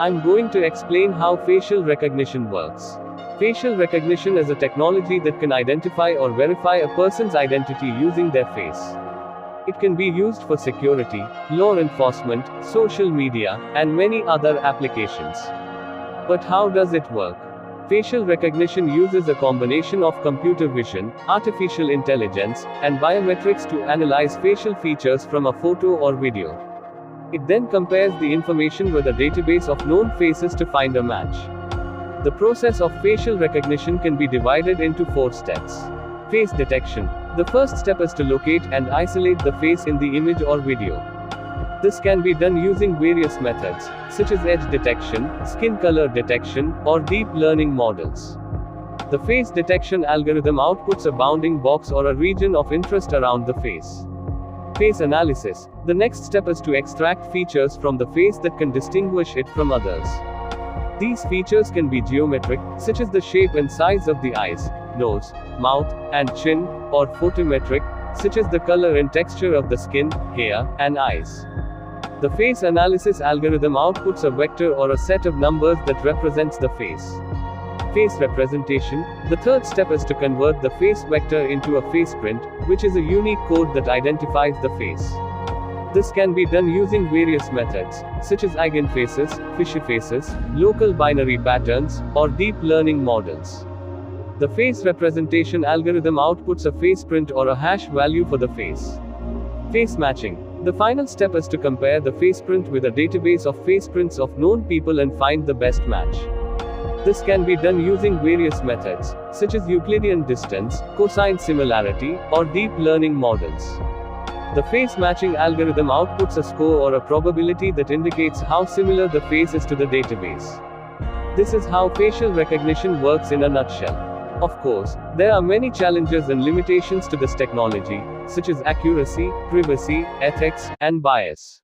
I'm going to explain how facial recognition works. Facial recognition is a technology that can identify or verify a person's identity using their face. It can be used for security, law enforcement, social media, and many other applications. But how does it work? Facial recognition uses a combination of computer vision, artificial intelligence, and biometrics to analyze facial features from a photo or video. It then compares the information with a database of known faces to find a match. The process of facial recognition can be divided into 4 steps. Face detection. The first step is to locate and isolate the face in the image or video. This can be done using various methods, such as edge detection, skin color detection, or deep learning models. The face detection algorithm outputs a bounding box or a region of interest around the face. Face analysis. The next step is to extract features from the face that can distinguish it from others. These features can be geometric, such as the shape and size of the eyes, nose, mouth, and chin, or photometric, such as the color and texture of the skin, hair, and eyes. The face analysis algorithm outputs a vector or a set of numbers that represents the face. Face representation. The third step is to convert the face vector into a face print, which is a unique code that identifies the face. This can be done using various methods, such as eigenfaces, fishy faces, local binary patterns, or deep learning models. The face representation algorithm outputs a face print or a hash value for the face. Face matching. The final step is to compare the face print with a database of face prints of known people and find the best match. This can be done using various methods, such as Euclidean distance, cosine similarity, or deep learning models. The face matching algorithm outputs a score or a probability that indicates how similar the face is to the database. This is how facial recognition works in a nutshell. Of course, there are many challenges and limitations to this technology, such as accuracy, privacy, ethics, and bias.